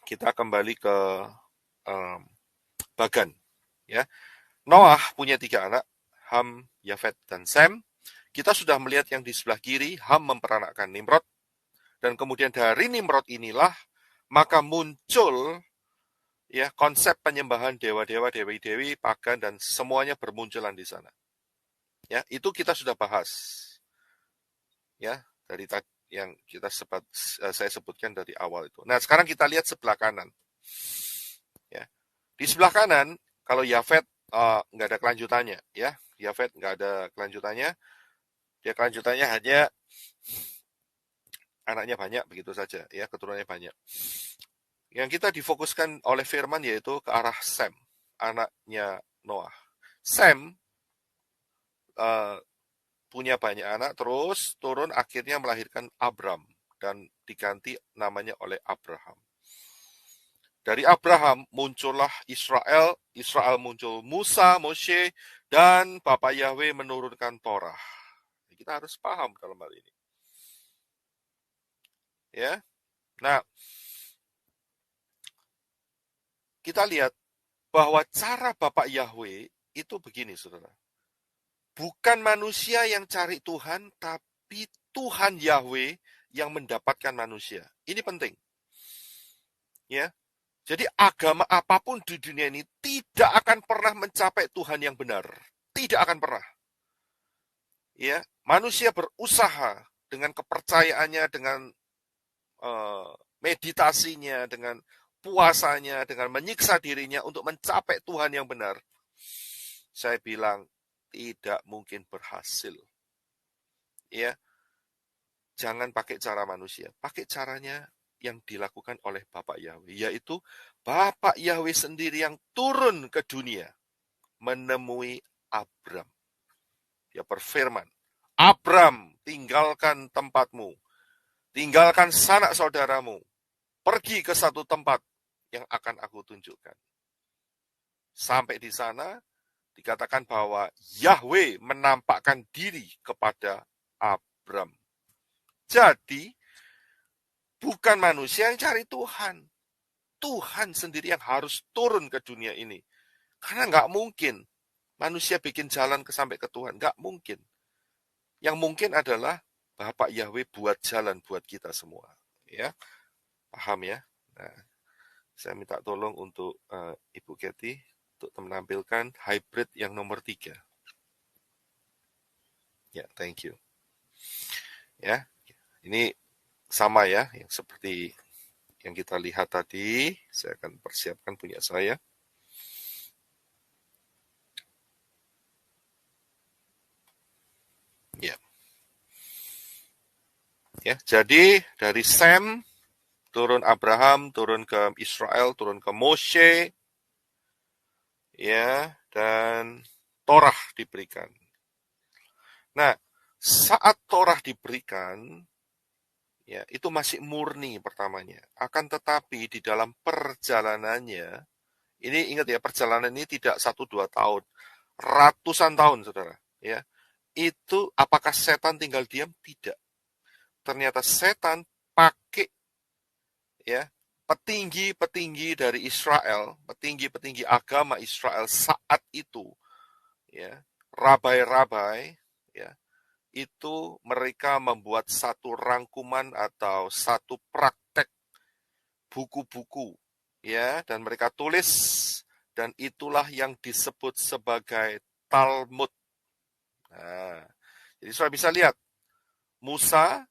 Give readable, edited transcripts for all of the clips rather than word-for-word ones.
kita kembali ke um, Bagan. Ya, Noah punya 3 anak, Ham, Yafet, dan Sem. Kita sudah melihat yang di sebelah kiri, Ham memperanakkan Nimrod, dan kemudian dari Nimrod inilah maka muncul ya konsep penyembahan dewa-dewa, dewi-dewi, pagan, dan semuanya bermunculan di sana. Ya, itu kita sudah bahas. Ya, dari yang saya sebutkan dari awal itu. Nah, sekarang kita lihat sebelah kanan. Ya, di sebelah kanan, kalau Yafet nggak ada kelanjutannya, ya, Yafet nggak ada kelanjutannya, dia kelanjutannya hanya anaknya banyak begitu saja, ya, keturunannya banyak. Yang kita difokuskan oleh Firman yaitu ke arah Sem, anaknya Noah. Sem uh, punya banyak anak, terus turun akhirnya melahirkan Abram dan diganti namanya oleh Abraham. Dari Abraham muncullah Israel, Israel muncul Musa, Moshe, dan Bapak Yahweh menurunkan Torah. Kita harus paham dalam hal ini. Ya, nah kita lihat bahwa cara Bapak Yahweh itu begini, saudara. Bukan manusia yang cari Tuhan, tapi Tuhan Yahweh yang mendapatkan manusia. Ini penting. Ya, jadi agama apapun di dunia ini tidak akan pernah mencapai Tuhan yang benar. Tidak akan pernah. Ya, manusia berusaha dengan kepercayaannya, dengan meditasinya, dengan puasanya, dengan menyiksa dirinya untuk mencapai Tuhan yang benar. Saya bilang tidak mungkin berhasil. Ya, jangan pakai cara manusia, pakai caranya yang dilakukan oleh Bapak Yahweh, yaitu Bapak Yahweh sendiri yang turun ke dunia menemui Abram. Dia berfirman, Abram, tinggalkan tempatmu, tinggalkan sanak saudaramu, pergi ke satu tempat yang akan aku tunjukkan. Sampai di sana, dikatakan bahwa Yahweh menampakkan diri kepada Abram. Jadi, bukan manusia yang cari Tuhan. Tuhan sendiri yang harus turun ke dunia ini. Karena nggak mungkin manusia bikin jalan sampai ke Tuhan. Nggak mungkin. Yang mungkin adalah Bapak Yahweh buat jalan buat kita semua. Ya, paham ya? Nah, saya minta tolong untuk Ibu Kathy untuk menampilkan hybrid yang nomor 3. Ya, thank you. Ya, ini sama ya, yang seperti yang kita lihat tadi. Saya akan persiapkan punya saya. Ya. Ya, jadi dari Sem turun Abraham, turun ke Israel, turun ke Moshe, ya, dan Torah diberikan. Nah, saat Torah diberikan, ya, itu masih murni pertamanya. Akan tetapi di dalam perjalanannya, ini ingat ya, perjalanan ini tidak 1-2 tahun, ratusan tahun, saudara. Ya, itu apakah setan tinggal diam? Tidak. Ternyata setan pakai ya petinggi-petinggi dari Israel, petinggi-petinggi agama Israel saat itu, ya, rabai-rabai, ya, itu mereka membuat satu rangkuman atau satu praktek buku-buku, ya, dan mereka tulis, dan itulah yang disebut sebagai Talmud. Nah, jadi sudah bisa lihat, Musa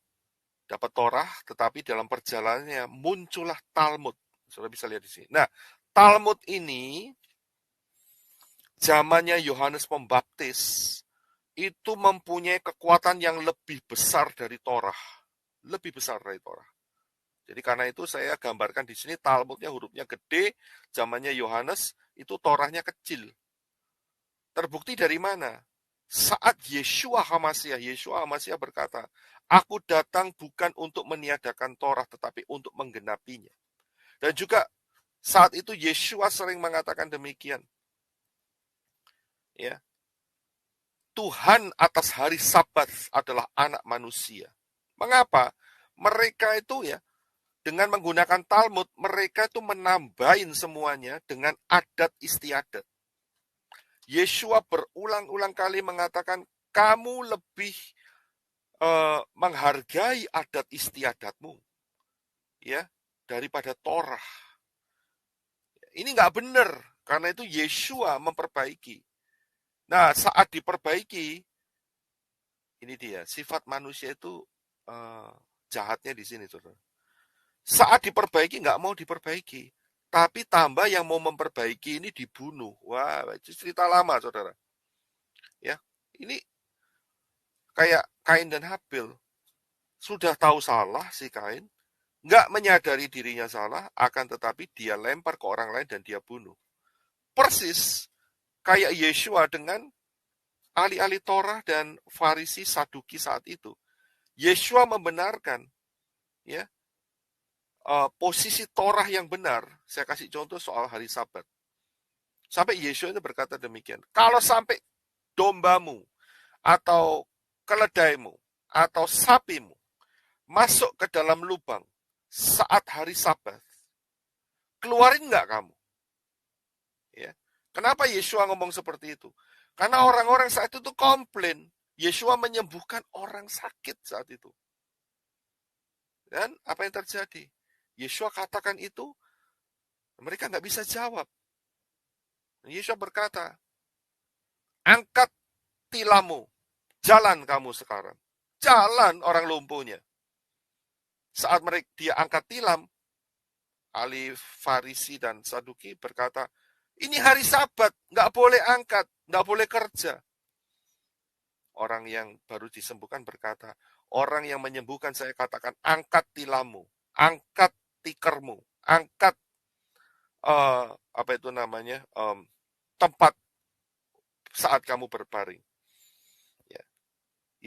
dapat Torah, tetapi dalam perjalanannya muncullah Talmud. Sudah bisa lihat di sini. Nah, Talmud ini zamannya Yohanes Pembaptis itu mempunyai kekuatan yang lebih besar dari Torah. Lebih besar dari Torah. Jadi karena itu saya gambarkan di sini Talmudnya hurufnya gede, zamannya Yohanes itu Torahnya kecil. Terbukti dari mana? Saat Yeshua HaMashiach berkata, aku datang bukan untuk meniadakan Torah, tetapi untuk menggenapinya. Dan juga saat itu Yeshua sering mengatakan demikian. Ya, Tuhan atas hari Sabat adalah anak manusia. Mengapa? Mereka itu ya dengan menggunakan Talmud, mereka itu menambahin semuanya dengan adat istiadat. Yeshua berulang-ulang kali mengatakan, kamu lebih menghargai adat istiadatmu, ya, daripada Torah. Ini nggak benar, karena itu Yeshua memperbaiki. Nah, saat diperbaiki, ini dia, sifat manusia itu jahatnya di sini, saudara. Saat diperbaiki, nggak mau diperbaiki. Tapi tambah yang mau memperbaiki ini dibunuh. Wah, itu cerita lama, saudara. Ya, ini kayak Kain dan Habil. Sudah tahu salah si Kain, nggak menyadari dirinya salah, akan tetapi dia lempar ke orang lain dan dia bunuh. Persis kayak Yeshua dengan ahli-ahli Torah dan Farisi Saduki saat itu. Yeshua membenarkan, ya, posisi Torah yang benar. Saya kasih contoh soal hari Sabat. Sampai Yeshua itu berkata demikian. Kalau sampai dombamu atau keledaimu atau sapimu masuk ke dalam lubang saat hari Sabat, keluarin nggak kamu? Ya. Kenapa Yeshua ngomong seperti itu? Karena orang-orang saat itu tuh komplain. Yeshua menyembuhkan orang sakit saat itu. Dan apa yang terjadi? Yeshua katakan itu, mereka nggak bisa jawab. Yeshua berkata, angkat tilammu, jalan kamu sekarang. Jalan orang lumpuhnya. Saat dia angkat tilam, ahli Farisi dan Saduki berkata, ini hari Sabat, nggak boleh angkat, nggak boleh kerja. Orang yang baru disembuhkan berkata, orang yang menyembuhkan saya katakan, angkat tilammu, angkat tikermu, angkat apa itu namanya, tempat saat kamu berbaring. Ya.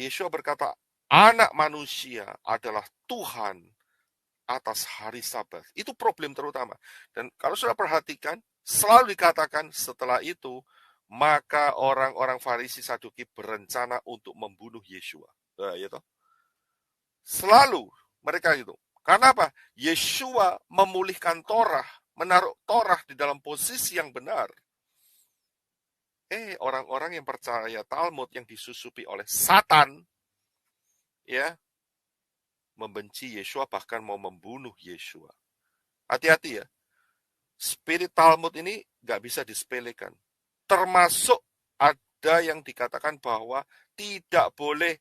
Yeshua berkata, anak manusia adalah Tuhan atas hari Sabat. Itu problem terutama. Dan kalau sudah perhatikan, selalu dikatakan setelah itu, maka orang-orang Farisi Saduki berencana untuk membunuh Yeshua. Nah, ya toh? Selalu mereka itu. Karena apa? Yeshua memulihkan Torah, menaruh Torah di dalam posisi yang benar. Orang-orang yang percaya Talmud yang disusupi oleh Satan, ya, membenci Yeshua, bahkan mau membunuh Yeshua. Hati-hati ya. Spirit Talmud ini nggak bisa disepelekan. Termasuk ada yang dikatakan bahwa tidak boleh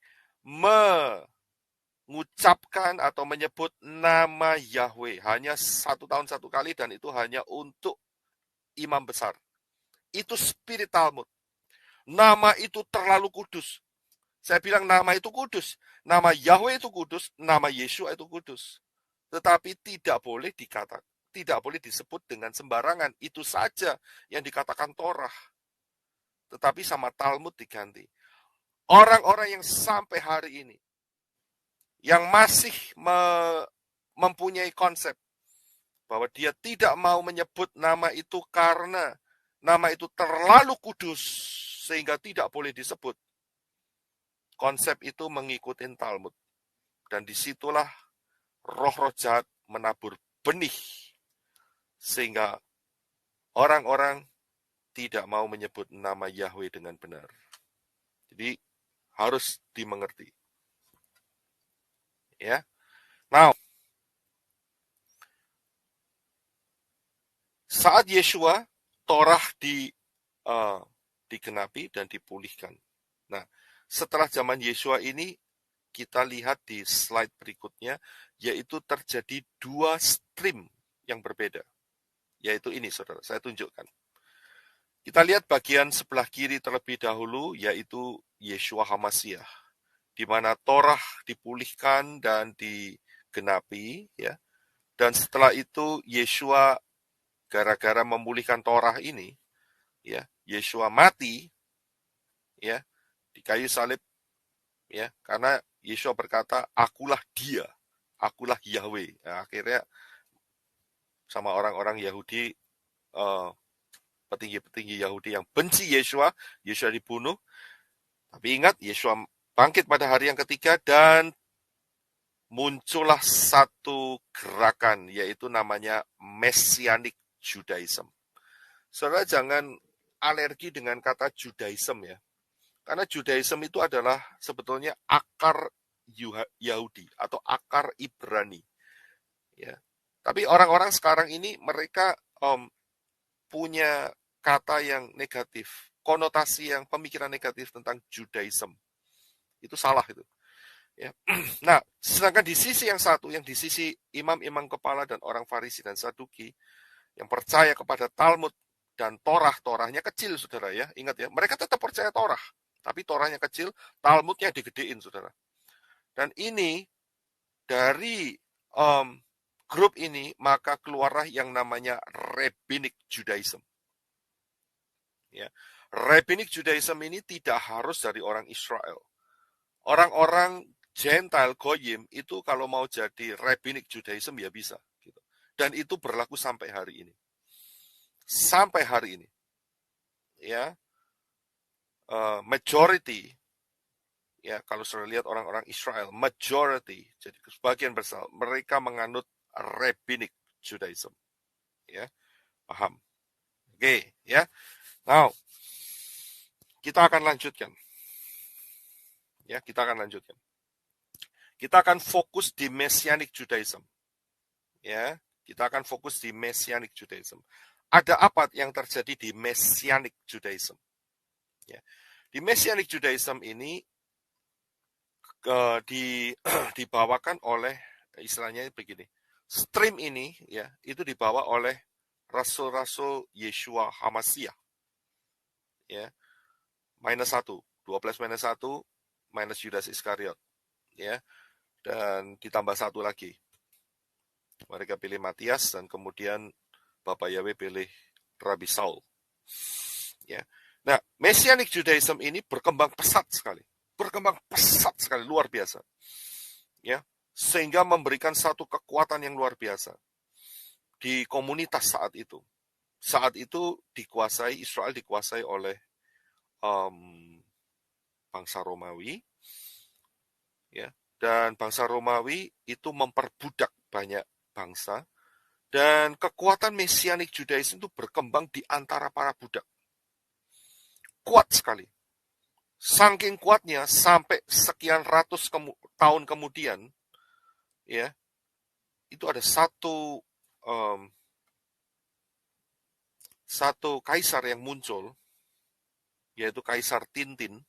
mengucapkan atau menyebut nama Yahweh. Hanya 1 tahun 1 kali dan itu hanya untuk imam besar. Itu spirit Talmud. Nama itu terlalu kudus. Saya bilang nama itu kudus. Nama Yahweh itu kudus, nama Yeshua itu kudus. Tetapi tidak boleh dikatakan, tidak boleh disebut dengan sembarangan. Itu saja yang dikatakan Torah. Tetapi sama Talmud diganti. Orang-orang yang sampai hari ini, yang masih mempunyai konsep bahwa dia tidak mau menyebut nama itu karena nama itu terlalu kudus sehingga tidak boleh disebut. Konsep itu mengikuti Talmud. Dan disitulah roh-roh jahat menabur benih. Sehingga orang-orang tidak mau menyebut nama Yahweh dengan benar. Jadi harus dimengerti. Ya. Now, saat Yeshua, Torah digenapi dan dipulihkan. Nah, setelah zaman Yeshua ini, kita lihat di slide berikutnya, yaitu terjadi 2 stream yang berbeda. Yaitu ini, saudara, saya tunjukkan. Kita lihat bagian sebelah kiri terlebih dahulu, yaitu Yeshua HaMashiach, di mana Torah dipulihkan dan digenapi, ya. Dan setelah itu Yeshua gara-gara memulihkan Torah ini, ya, Yeshua mati, ya, di kayu salib, ya, karena Yeshua berkata, akulah dia, akulah Yahweh. Nah, akhirnya sama orang-orang Yahudi, petinggi-petinggi Yahudi yang benci Yeshua, Yeshua dibunuh. Tapi ingat, Yeshua bangkit pada hari yang ketiga dan muncullah satu gerakan, yaitu namanya Messianic Judaism. Saudara jangan alergi dengan kata Judaism ya. Karena Judaism itu adalah sebetulnya akar Yahudi atau akar Ibrani. Ya. Tapi orang-orang sekarang ini mereka punya kata yang negatif, konotasi yang pemikiran negatif tentang Judaism. Itu salah itu. Ya. Nah, sedangkan di sisi yang satu, yang di sisi imam-imam kepala dan orang Farisi dan Saduki, yang percaya kepada Talmud dan Torah-Torahnya kecil, saudara ya. Ingat ya, mereka tetap percaya Torah, tapi Torahnya kecil, Talmudnya digedein, saudara. Dan ini, dari grup ini, maka keluarlah yang namanya Rabbinic Judaism. Ya. Rabbinic Judaism ini tidak harus dari orang Israel. Orang-orang Gentile, Goyim, itu kalau mau jadi Rabbinic Judaism ya bisa. Gitu. Dan itu berlaku sampai hari ini. Sampai hari ini. Ya, majority, ya kalau sudah lihat orang-orang Israel, majority, jadi sebagian besar, mereka menganut Rabbinic Judaism. Ya, paham? Oke, ya. Now, kita akan lanjutkan. Ya, kita akan lanjutkan. Kita akan fokus di Messianic Judaism. Ya, kita akan fokus di Messianic Judaism. Ada apa yang terjadi di Messianic Judaism? Ya. Di Messianic Judaism ini dibawakan oleh, istilahnya begini, stream ini ya itu dibawa oleh Rasul-Rasul Yeshua HaMashiach. Ya, -1, 12 -1, minus Yudas Iskariot. Ya, dan ditambah satu lagi. Mereka pilih Matias dan kemudian Bapak Yahweh pilih Rabi Saul. Ya. Nah, Messianic Judaism ini berkembang pesat sekali. Luar biasa. Ya, sehingga memberikan satu kekuatan yang luar biasa di komunitas saat itu. Saat itu Israel dikuasai oleh bangsa Romawi. Ya, dan bangsa Romawi itu memperbudak banyak bangsa, dan kekuatan Messianic Judaism itu berkembang di antara para budak. Kuat sekali. Saking kuatnya sampai sekian ratus tahun kemudian, ya, itu ada satu kaisar yang muncul, yaitu Kaisar Tintin,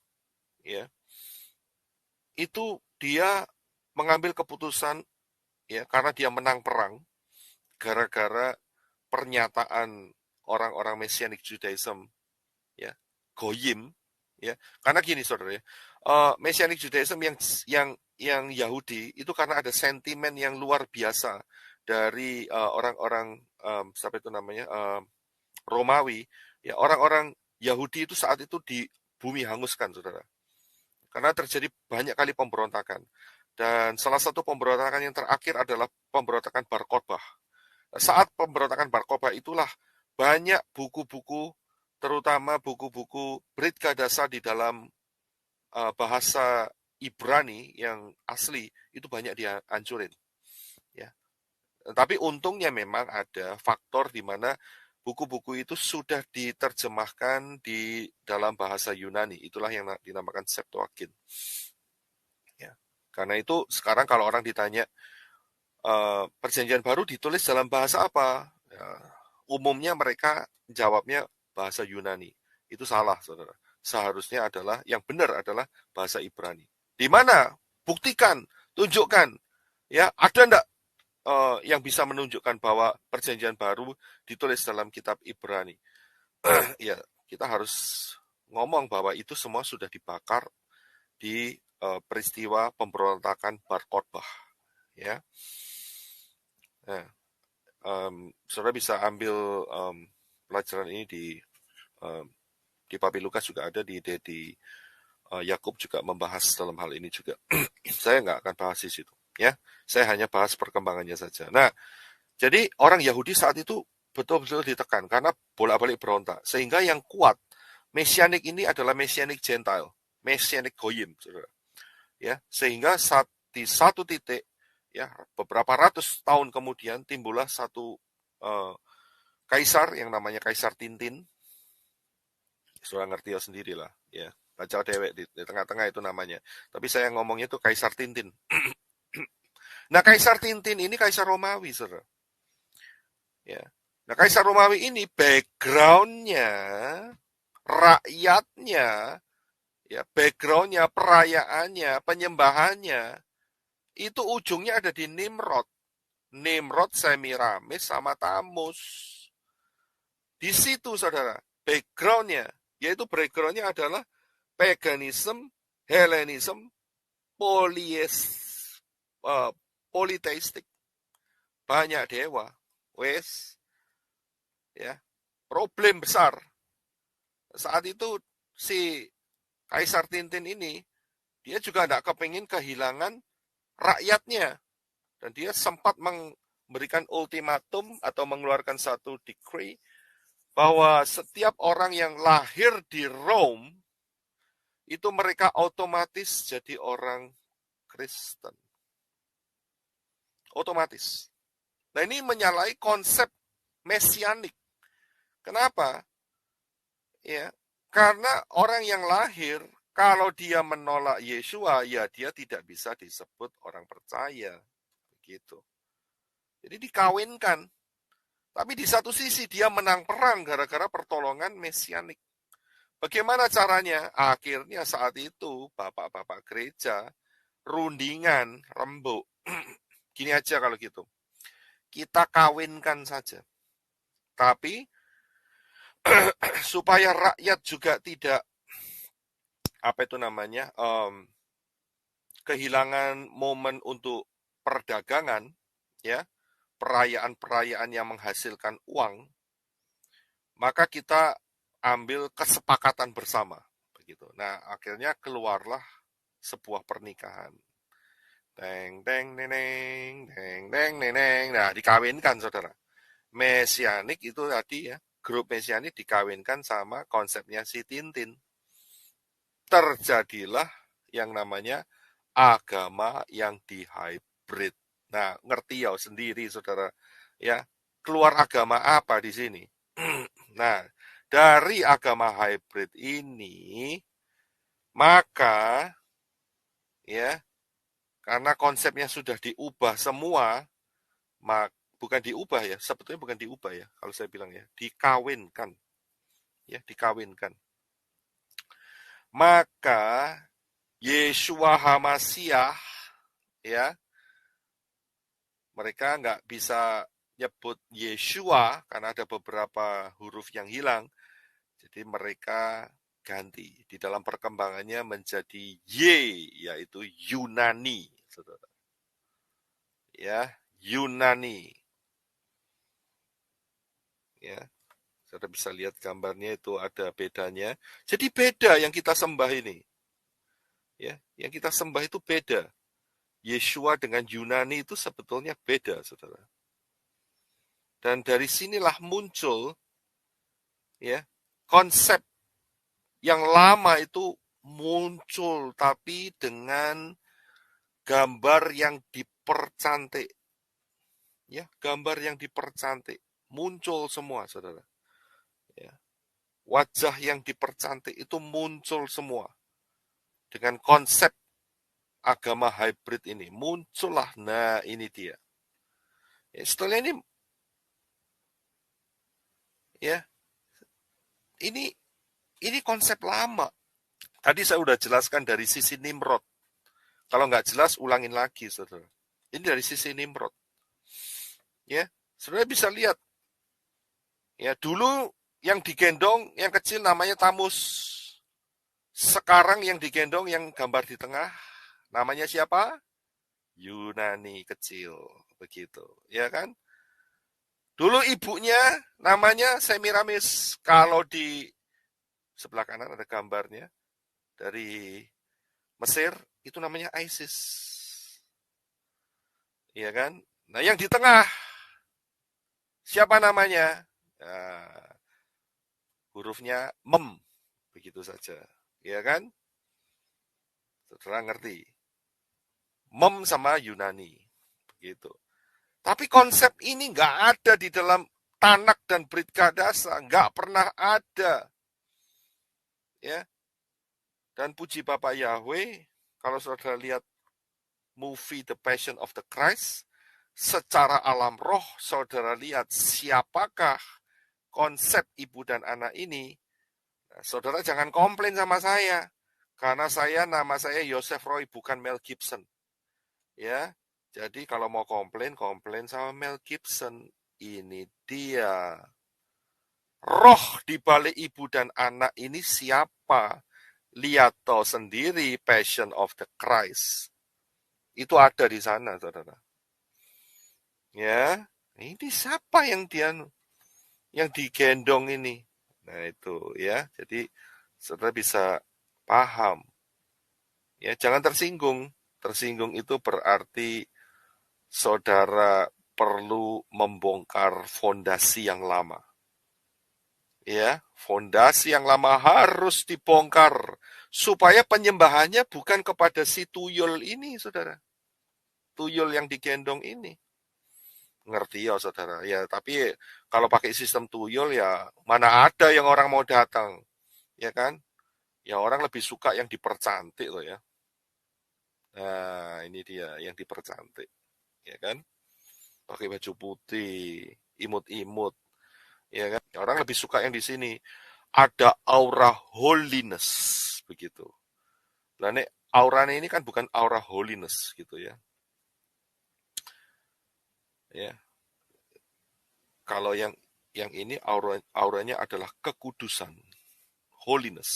ya. Itu dia mengambil keputusan, ya, karena dia menang perang gara-gara pernyataan orang-orang Messianic Judaism, ya, Goyim, ya. Karena gini saudara ya, Messianic Judaism yang Yahudi itu karena ada sentimen yang luar biasa dari orang-orang siapa itu namanya Romawi, ya, orang-orang Yahudi itu saat itu di bumi hanguskan, saudara. Karena terjadi banyak kali pemberontakan. Dan salah satu pemberontakan yang terakhir adalah pemberontakan Bar Kokhba. Saat pemberontakan Bar Kokhba itulah banyak buku-buku, terutama buku-buku Brit Gadasa di dalam bahasa Ibrani yang asli, itu banyak dihancurin. Ya. Tapi untungnya memang ada faktor di mana buku-buku itu sudah diterjemahkan di dalam bahasa Yunani. Itulah yang dinamakan Septuagint. Ya. Karena itu sekarang kalau orang ditanya Perjanjian Baru ditulis dalam bahasa apa? Ya, umumnya mereka jawabnya bahasa Yunani. Itu salah, saudara. Seharusnya adalah, yang benar adalah bahasa Ibrani. Di mana? Buktikan, tunjukkan. Ya, ada enggak yang bisa menunjukkan bahwa Perjanjian Baru ditulis dalam kitab Ibrani? Ya, kita harus ngomong bahwa itu semua sudah dibakar di peristiwa pemberontakan Bar Kokhba. Ya, nah, saudara bisa ambil pelajaran ini di Papi Lukas juga ada, di Yakub juga membahas dalam hal ini juga. Saya nggak akan bahas di situ. Ya, saya hanya bahas perkembangannya saja. Nah, jadi orang Yahudi saat itu betul-betul ditekan karena bolak-balik berontak. Sehingga yang kuat, Messianic ini adalah Messianic Gentile, Messianic Goyim, saudara. Ya, sehingga di satu titik Ya, beberapa ratus tahun kemudian timbullah satu kaisar yang namanya Kaisar Tintin. Sudah ngerti ya sendiri lah, ya. Baca dewek di tengah-tengah itu namanya. Tapi saya ngomongnya itu Kaisar Tintin. Nah, Kaisar Tintin ini Kaisar Romawi, saudara. Ya. Nah, Kaisar Romawi ini backgroundnya, rakyatnya, ya, backgroundnya, perayaannya, penyembahannya, itu ujungnya ada di Nimrod. Nimrod, Semiramis, sama Tamus. Di situ, saudara, backgroundnya, yaitu backgroundnya adalah paganism, Hellenism, uh, politeistik, banyak dewa, wes, ya, problem besar. Saat itu si Kaisar Tintin ini, dia juga tidak kepingin kehilangan rakyatnya, dan dia sempat memberikan ultimatum atau mengeluarkan satu decree bahwa setiap orang yang lahir di Rome itu mereka otomatis jadi orang Kristen. Otomatis. Nah, ini menyalahi konsep mesianik. Kenapa? Ya, karena orang yang lahir kalau dia menolak Yesua, ya dia tidak bisa disebut orang percaya. Begitu. Jadi dikawinkan. Tapi di satu sisi dia menang perang gara-gara pertolongan mesianik. Bagaimana caranya? Akhirnya saat itu bapak-bapak gereja rundingan, rembuk. Gini aja kalau gitu. Kita kawinkan saja. Tapi supaya rakyat juga tidak apa itu namanya kehilangan momen untuk perdagangan, ya, perayaan-perayaan yang menghasilkan uang, maka kita ambil kesepakatan bersama, begitu. Nah, akhirnya keluarlah sebuah pernikahan. Teng teng neneng, teng teng neneng. Nah, dikawinkan, saudara. Mesianik itu tadi ya, grup mesianik dikawinkan sama konsepnya si Tintin. Terjadilah yang namanya agama yang dihybrid. Nah, ngerti ya sendiri, saudara. Ya, keluar agama apa di sini? Nah, dari agama hybrid ini, maka ya, karena konsepnya sudah diubah semua, bukan diubah ya, sebetulnya bukan diubah ya, kalau saya bilang ya, dikawinkan. Ya, dikawinkan. Maka Yeshua HaMasyiah, ya, mereka nggak bisa nyebut Yeshua karena ada beberapa huruf yang hilang. Jadi mereka ganti. Di dalam perkembangannya menjadi yaitu Yunani. Saudara. Ya, Yunani. Ya, saudara bisa lihat gambarnya itu ada bedanya. Jadi beda yang kita sembah ini. Ya, yang kita sembah itu beda. Yeshua dengan Yunani itu sebetulnya beda, saudara. Dan dari sinilah muncul ya konsep yang lama itu muncul, tapi dengan gambar yang dipercantik. Ya, gambar yang dipercantik. Muncul semua, saudara. Ya. Wajah yang dipercantik itu muncul semua. Dengan konsep agama hybrid ini. Muncullah, nah ini dia. Ya, setelah ini, ya, ini konsep lama. Tadi saya udah jelaskan dari sisi Nimrod. Kalau nggak jelas, ulangin lagi, saudara. Ini dari sisi Nimrod. Ya, saudara bisa lihat. Ya, dulu yang digendong, yang kecil namanya Tamus. Sekarang yang digendong, yang gambar di tengah, namanya siapa? Yunani kecil. Begitu, ya kan? Dulu ibunya namanya Semiramis. Kalau di sebelah kanan ada gambarnya dari Mesir, itu namanya Isis. Iya kan? Nah, yang di tengah siapa namanya? Nah, hurufnya mem. Begitu saja. Iya kan? Saudara ngerti. Mem sama Yunani. Begitu. Tapi konsep ini nggak ada di dalam Tanak dan Brit Kadasa, nggak pernah ada. Ya. Dan puji Bapak Yahweh, kalau saudara lihat movie The Passion of the Christ, secara alam roh saudara lihat siapakah konsep ibu dan anak ini. Nah, saudara jangan komplain sama saya, karena nama saya Joseph Roy, bukan Mel Gibson. Ya, jadi kalau mau komplain sama Mel Gibson. Ini dia. Roh di balik ibu dan anak ini siapa? Lihat toh sendiri Passion of the Christ. Itu ada di sana, saudara. Ya, ini siapa yang digendong ini? Nah itu ya, jadi saudara bisa paham. Ya, jangan tersinggung. Tersinggung itu berarti saudara perlu membongkar fondasi yang lama. Ya, fondasi yang lama harus dibongkar supaya penyembahannya bukan kepada si tuyul ini, saudara. Tuyul yang digendong ini. Ngerti ya, saudara. Ya, tapi kalau pakai sistem tuyul ya mana ada yang orang mau datang, ya kan? Ya orang lebih suka yang dipercantik loh ya. Nah, ini dia yang dipercantik, ya kan? Pakai baju putih, imut-imut, ya kan? Ya, orang lebih suka yang di sini. Ada aura holiness, begitu. Nah, nek auranya ini kan bukan aura holiness, gitu ya. Ya. Kalau yang ini auranya adalah kekudusan, holiness.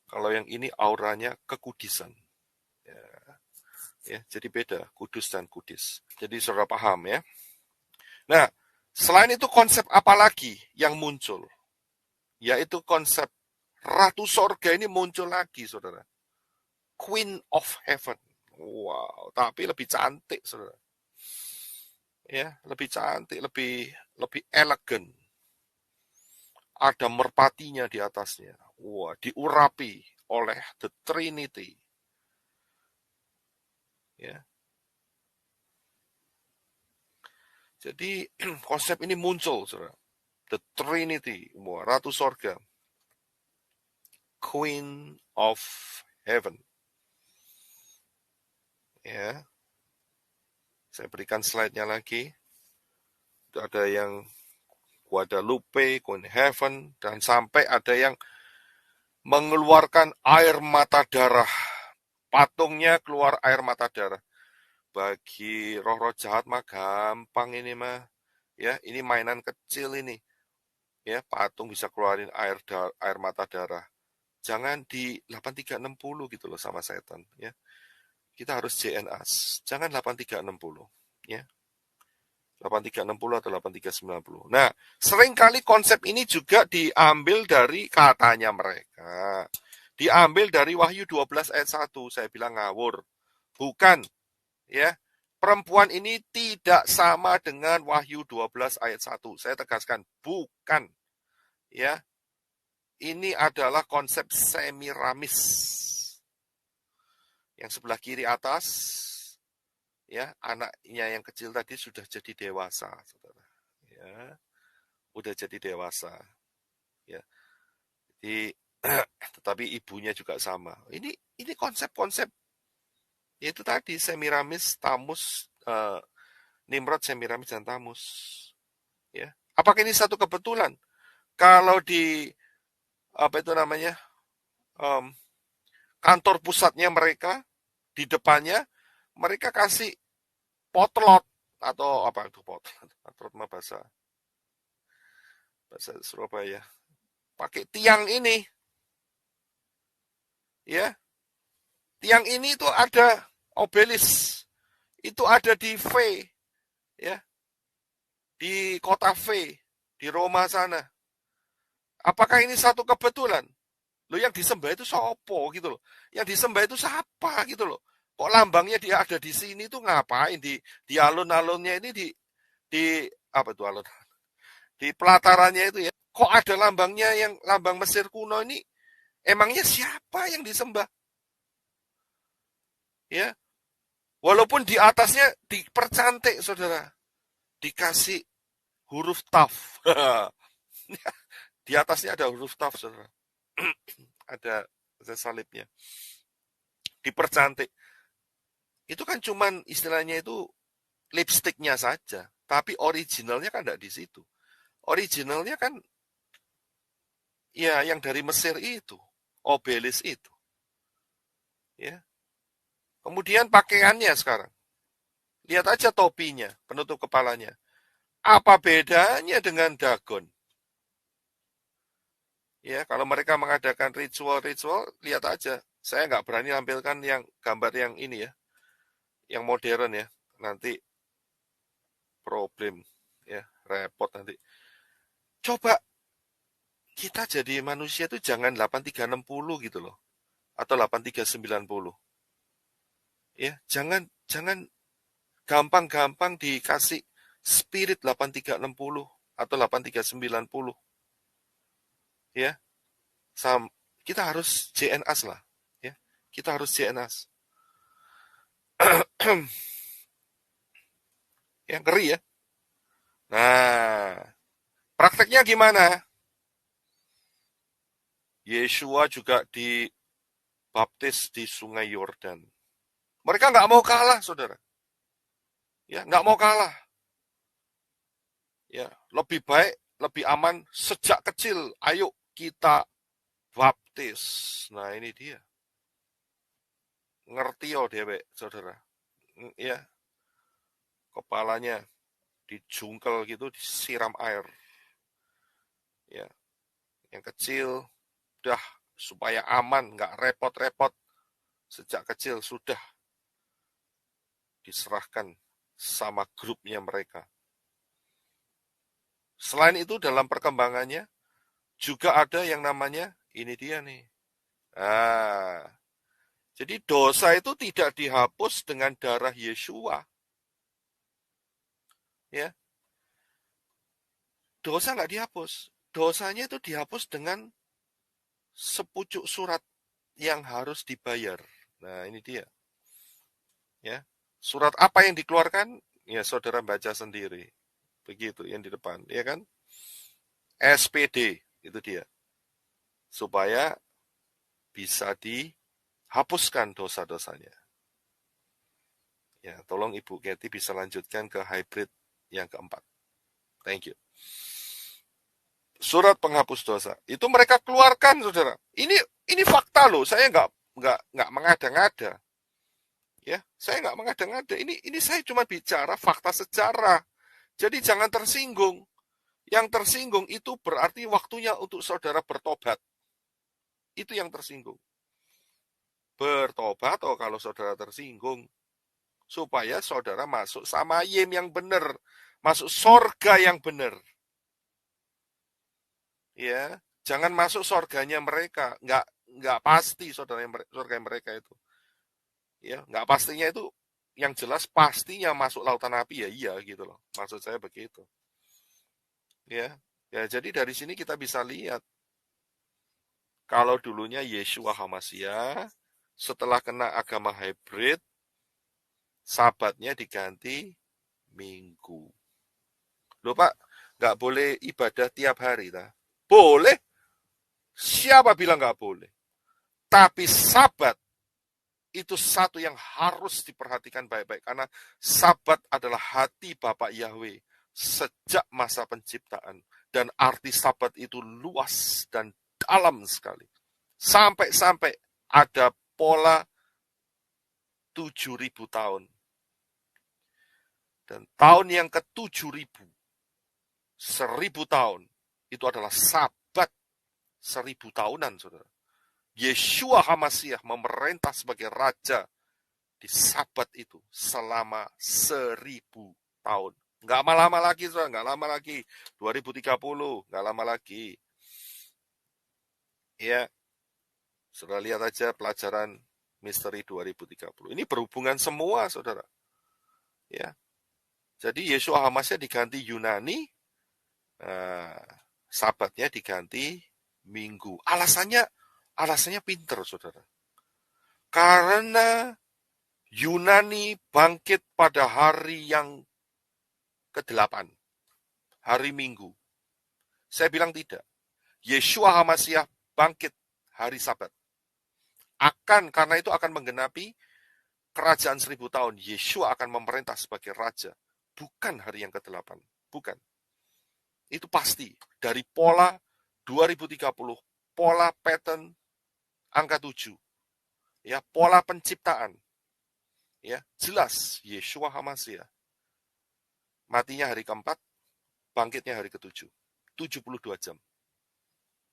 Kalau yang ini auranya kekudisan. Ya, jadi beda, kudus dan kudis. Jadi saudara paham ya. Nah, selain itu konsep apa lagi yang muncul? Yaitu konsep Ratu Sorga ini muncul lagi, saudara. Queen of Heaven. Wow, tapi lebih cantik, saudara. Ya, lebih cantik, lebih elegan. Ada merpatinya di atasnya. Wah, diurapi oleh the Trinity. Ya. Jadi konsep ini muncul, saudara. The Trinity, wah, Ratu Sorga. Queen of Heaven. Ya. Saya berikan slide-nya lagi. Itu ada yang Guadalupe, Queen Heaven, dan sampai ada yang mengeluarkan air mata darah. Patungnya keluar air mata darah. Bagi roh-roh jahat mah gampang ini mah. Ya, ini mainan kecil ini. Ya, patung bisa keluarin air mata darah. Jangan di 8360 gitu loh sama setan, ya. Kita harus JNAS. Jangan 8360, ya. 8360 atau 8390. Nah, seringkali konsep ini juga diambil dari katanya mereka. Diambil dari Wahyu 12 ayat 1. Saya bilang ngawur. Bukan. Ya, perempuan ini tidak sama dengan Wahyu 12 ayat 1. Saya tegaskan, bukan. Ya, ini adalah konsep Semiramis. Yang sebelah kiri atas, ya, anaknya yang kecil tadi sudah jadi dewasa, saudara. Ya, udah jadi dewasa. Ya, jadi, tetapi ibunya juga sama. Ini konsep-konsep. Yaitu tadi Semiramis, Tamus, Nimrod, Semiramis dan Tamus. Ya, apakah ini satu kebetulan? Kalau di apa itu namanya kantor pusatnya mereka di depannya mereka kasih potlot atau apa itu potlot? Potlot mah bahasa Surabaya. Pakai tiang ini, ya. Tiang ini itu ada obelis, itu ada di V, ya, di kota V, di Roma sana. Apakah ini satu kebetulan? Loh, yang disembah itu sopo gitu loh. Yang disembah itu siapa gitu loh. Kok lambangnya dia ada di sini tuh ngapain di alun-alunnya ini di apa tuh alun? Di pelatarannya itu ya. Kok ada lambangnya yang lambang Mesir kuno ini? Emangnya siapa yang disembah? Ya. Walaupun di atasnya dipercantik, saudara. Dikasih huruf taf. Di atasnya ada huruf taf, saudara. ada salibnya. Dipercantik. Itu kan cuman istilahnya itu lipstiknya saja. Tapi originalnya kan tidak di situ. Originalnya kan ya yang dari Mesir itu. Obelis itu. Ya. Kemudian pakaiannya sekarang. Lihat aja topinya, penutup kepalanya. Apa bedanya dengan Dagon? Ya, kalau mereka mengadakan ritual-ritual, lihat aja. Saya nggak berani tampilkan yang gambar yang ini ya, yang modern ya. Nanti problem ya, repot nanti. Coba kita jadi manusia itu jangan 8360 gitu loh, atau 8390. Ya, jangan gampang-gampang dikasih spirit 8360 atau 8390. Ya, kita harus JNAS lah, ya. Kita harus JNAS. Yang ngeri ya. Nah, prakteknya gimana? Yeshua juga dibaptis di Sungai Yordan. Mereka nggak mau kalah, saudara. Ya, nggak mau kalah. Ya, lebih baik, lebih aman sejak kecil. Ayo kita baptis. Nah, ini dia. Ngerti oh dewek, saudara. Ya, kepalanya dijungkel gitu, disiram air. Ya, yang kecil udah supaya aman, nggak repot-repot. Sejak kecil sudah diserahkan sama grupnya mereka. Selain itu dalam perkembangannya juga ada yang namanya, ini dia nih. Jadi dosa itu tidak dihapus dengan darah Yeshua. Ya, dosa nggak dihapus. Dosanya itu dihapus dengan sepucuk surat yang harus dibayar. Nah, ini dia. Ya. Surat apa yang dikeluarkan? Ya, saudara baca sendiri. Begitu yang di depan, ya kan? SPD, itu dia. Supaya bisa dihapuskan dosa-dosanya. Ya, tolong Ibu Kathy bisa lanjutkan ke hybrid yang keempat. Thank you. Surat penghapus dosa. Itu mereka keluarkan, saudara. Ini fakta loh. Saya nggak mengada-ngada. Ya, saya nggak mengada-ngada. Ini saya cuma bicara fakta sejarah. Jadi jangan tersinggung. Yang tersinggung itu berarti waktunya untuk saudara bertobat. Itu yang tersinggung. Bertobat, oh kalau saudara tersinggung. Supaya saudara masuk samayim yang benar. Masuk sorga yang benar. Ya, jangan masuk sorganya mereka. Nggak pasti sorga mereka itu. Ya, nggak pastinya itu yang jelas pastinya masuk lautan api ya iya gitu loh. Maksud saya begitu. Ya. Ya, jadi dari sini kita bisa lihat kalau dulunya Yeshua HaMashiach setelah kena agama hybrid sabatnya diganti Minggu. Loh Pak, nggak boleh ibadah tiap hari ta? Boleh. Siapa bilang nggak boleh? Tapi sabat itu satu yang harus diperhatikan baik-baik karena sabat adalah hati Bapak Yahweh sejak masa penciptaan dan arti sabat itu luas dan dalam sekali sampai ada pola 7.000 tahun dan tahun yang ke 7.000 1.000 tahun itu adalah sabat 1.000 tahunan saudara. Yeshua HaMashiach memerintah sebagai raja di sabat itu selama 1.000 tahun. Nggak lama lagi, saudara. Nggak lama lagi. 2030, nggak lama lagi. Ya, saudara lihat aja pelajaran misteri 2030. Ini berhubungan semua, saudara. Ya, jadi Yeshua HaMashiach diganti Yunani, sabatnya diganti Minggu. Alasannya pinter, saudara. Karena Yunani bangkit pada hari yang ke-8, hari Minggu. Saya bilang tidak. Yeshua HaMasiah bangkit hari Sabat. Karena itu akan menggenapi kerajaan 1000 tahun. Yeshua akan memerintah sebagai raja. Bukan hari yang ke-8. Bukan. Itu pasti. Dari pola 2030, pola pattern angka 7. Ya, pola penciptaan. Ya, jelas Yeshua HaMasiah. Matinya hari ke-4, bangkitnya hari ke-7. 72 jam.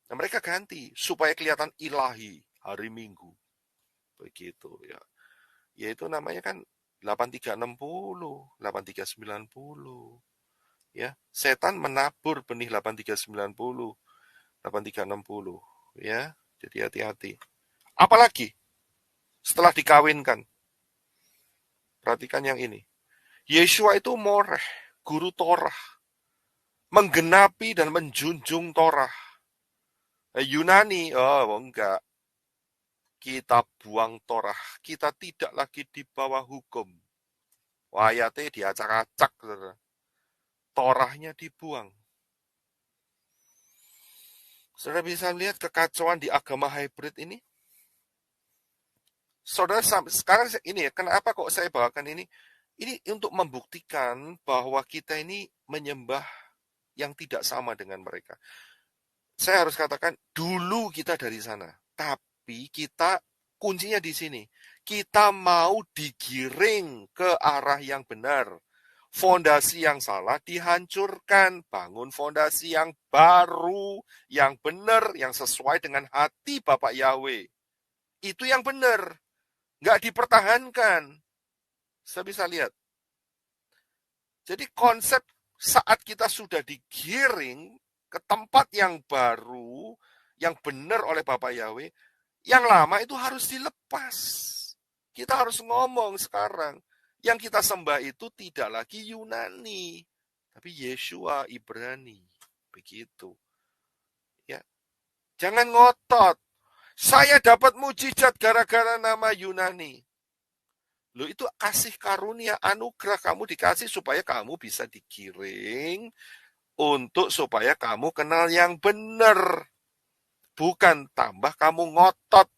Nah, mereka ganti supaya kelihatan ilahi hari Minggu. Begitu ya. Yaitu namanya kan 8360, 8390. Ya, setan menabur benih 8390, 8360, ya. Jadi hati-hati. Apalagi setelah dikawinkan. Perhatikan yang ini. Yeshua itu moreh, guru Torah. Menggenapi dan menjunjung Torah. Yunani, oh enggak. Kita buang Torah. Kita tidak lagi di bawah hukum. Ayatnya diacak-acak. Torahnya dibuang. Saudara bisa lihat kekacauan di agama hybrid ini? Saudara, sekarang ini ya, kenapa kok saya bawakan ini? Ini untuk membuktikan bahwa kita ini menyembah yang tidak sama dengan mereka. Saya harus katakan, dulu kita dari sana. Tapi kita, kuncinya di sini. Kita mau digiring ke arah yang benar. Fondasi yang salah dihancurkan. Bangun fondasi yang baru, yang benar, yang sesuai dengan hati Bapak Yahweh. Itu yang benar. Nggak dipertahankan. Saya bisa lihat. Jadi konsep saat kita sudah digiring ke tempat yang baru, yang benar oleh Bapak Yahweh, yang lama itu harus dilepas. Kita harus ngomong sekarang. Yang kita sembah itu tidak lagi Yunani, tapi Yeshua Ibrani. Begitu. Ya. Jangan ngotot. Saya dapat mujizat gara-gara nama Yunani. Loh, itu kasih karunia, anugerah kamu dikasih supaya kamu bisa digiring untuk supaya kamu kenal yang benar. Bukan tambah kamu ngotot,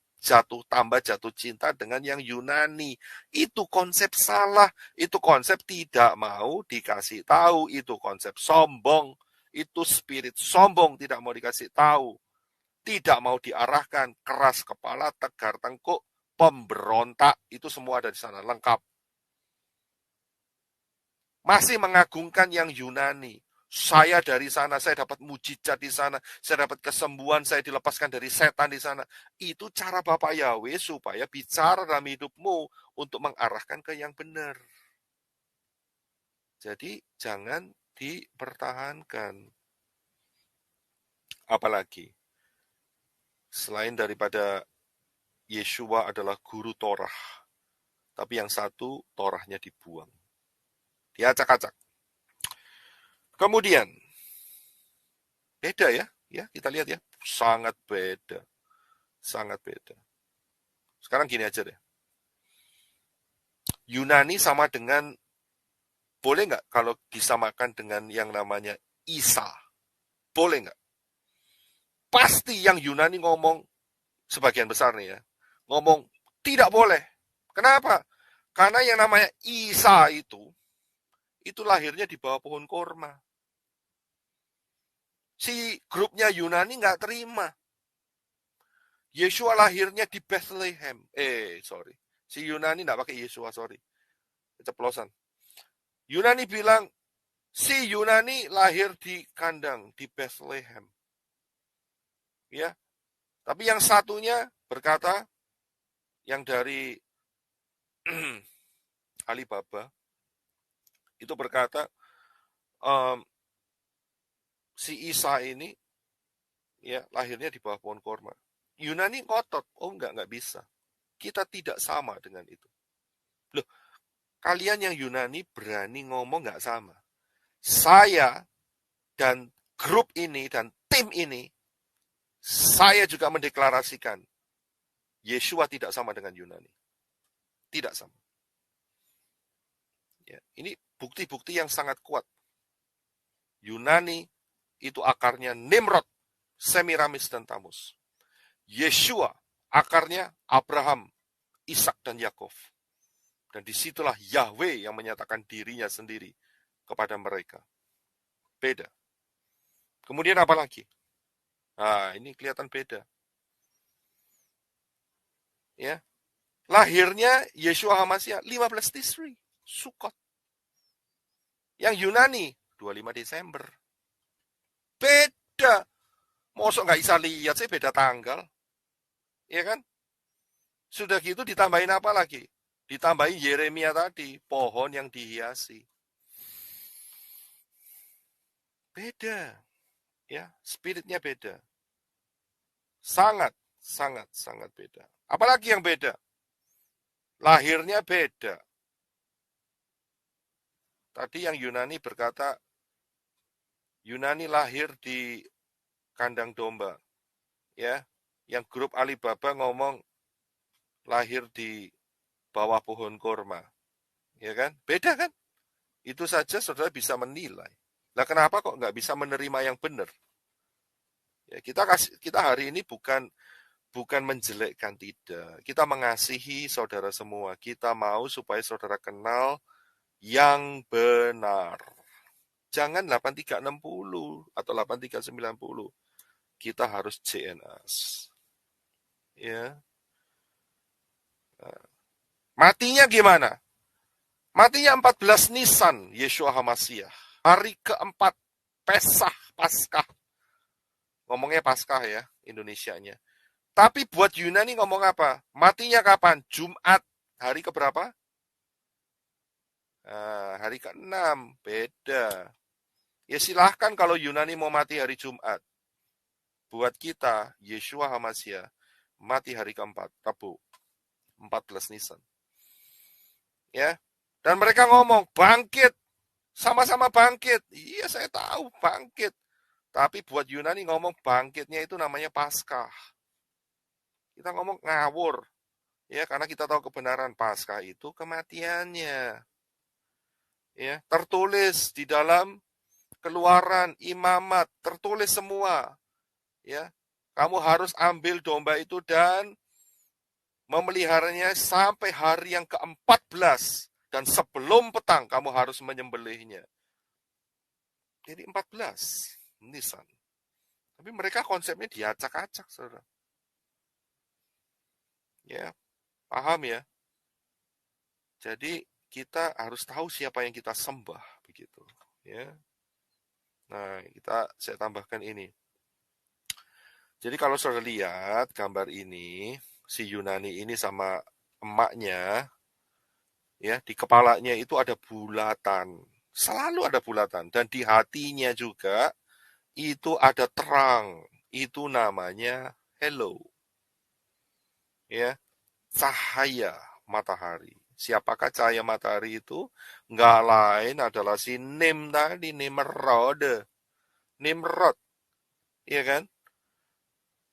tambah jatuh cinta dengan yang Yunani. Itu konsep salah, itu konsep tidak mau dikasih tahu, itu konsep sombong, itu spirit sombong tidak mau dikasih tahu. Tidak mau diarahkan, keras kepala, tegar tengkuk, pemberontak, itu semua ada di sana, lengkap. Masih mengagungkan yang Yunani. Saya dari sana, saya dapat mujizat di sana, saya dapat kesembuhan, saya dilepaskan dari setan di sana. Itu cara Bapak Yahweh supaya bicara dalam hidupmu untuk mengarahkan ke yang benar. Jadi jangan dipertahankan. Apalagi selain daripada Yeshua adalah guru Torah, tapi yang satu Torahnya dibuang, diacak-acak. Kemudian beda ya, kita lihat ya, sangat beda, sangat beda. Sekarang gini aja deh, Yunani sama dengan, boleh nggak kalau disamakan dengan yang namanya Isa? Boleh nggak? Pasti yang Yunani ngomong, sebagian besar nih ya, ngomong tidak boleh. Kenapa? Karena yang namanya Isa itu lahirnya di bawah pohon korma. Si grupnya Yunani nggak terima. Yeshua lahirnya di Bethlehem. Si Yunani nggak pakai Yeshua, sorry. Keceplosan. Yunani bilang, si Yunani lahir di kandang, di Bethlehem. Ya, tapi yang satunya berkata, yang dari Alibaba, itu berkata, si Isa ini ya lahirnya di bawah pohon korma. Yunani ngotot, enggak bisa. Kita tidak sama dengan itu. Loh, kalian yang Yunani berani ngomong nggak sama. Saya dan grup ini dan tim ini, saya juga mendeklarasikan Yeshua tidak sama dengan Yunani. Tidak sama. Ya, ini bukti-bukti yang sangat kuat. Yunani itu akarnya Nimrod, Semiramis dan Tamus. Yeshua akarnya Abraham, Ishak dan Yakov. Dan disitulah Yahweh yang menyatakan dirinya sendiri kepada mereka. Beda. Kemudian apa lagi? Nah, ini kelihatan beda. Ya. Lahirnya Yeshua HaMashiach 15 Tisri, Sukot. Yang Yunani 25 Desember. Beda. Mosok nggak bisa lihat sih beda tanggal. Ya kan? Sudah gitu ditambahin apa lagi? Ditambahin Yeremia tadi, pohon yang dihiasi. Beda. Ya, spiritnya beda. Sangat, sangat, sangat beda. Apalagi yang beda? Lahirnya beda. Tadi yang Yunani berkata, Yunani lahir di kandang domba. Ya, yang grup Alibaba ngomong lahir di bawah pohon korma. Ya kan? Beda kan? Itu saja saudara bisa menilai. Nah, kenapa kok nggak bisa menerima yang benar? Ya, kita hari ini bukan menjelekkan, tidak. Kita mengasihi saudara semua. Kita mau supaya saudara kenal yang benar. Jangan 8360 atau 8390. Kita harus CNS. Ya. Matinya gimana? Matinya 14 Nisan, Yeshua HaMashiach. Hari keempat, Pesah, Paskah. Ngomongnya Paskah ya, Indonesianya. Tapi buat Yunani ngomong apa? Matinya kapan? Jumat. Hari keberapa? Hari ke-6. Beda. Ya silahkan kalau Yunani mau mati hari Jumat. Buat kita, Yeshua HaMashiach mati hari keempat, Rabu. 14 Nisan. Ya. Dan mereka ngomong, bangkit. Sama-sama bangkit. Iya, saya tahu, bangkit. Tapi buat Yunani ngomong bangkitnya itu namanya Paskah. Kita ngomong ngawur. Ya, karena kita tahu kebenaran Paskah itu kematiannya. Ya, tertulis di dalam Keluaran, Imamat, tertulis semua. Ya. Kamu harus ambil domba itu dan memeliharanya sampai hari yang ke-14 dan sebelum petang kamu harus menyembelihnya. Jadi 14 Nisan. Tapi mereka konsepnya diacak-acak, saudara. Ya, paham ya? Jadi kita harus tahu siapa yang kita sembah, begitu. Ya. Nah, saya tambahkan ini. Jadi kalau saudara lihat gambar ini, si Yunani ini sama emaknya, ya di kepalanya itu ada bulatan, selalu ada bulatan, dan di hatinya juga itu ada terang, itu namanya hello, ya cahaya matahari. Siapakah cahaya matahari itu? Nggak lain adalah si Nim tadi, Nimrod, ya kan?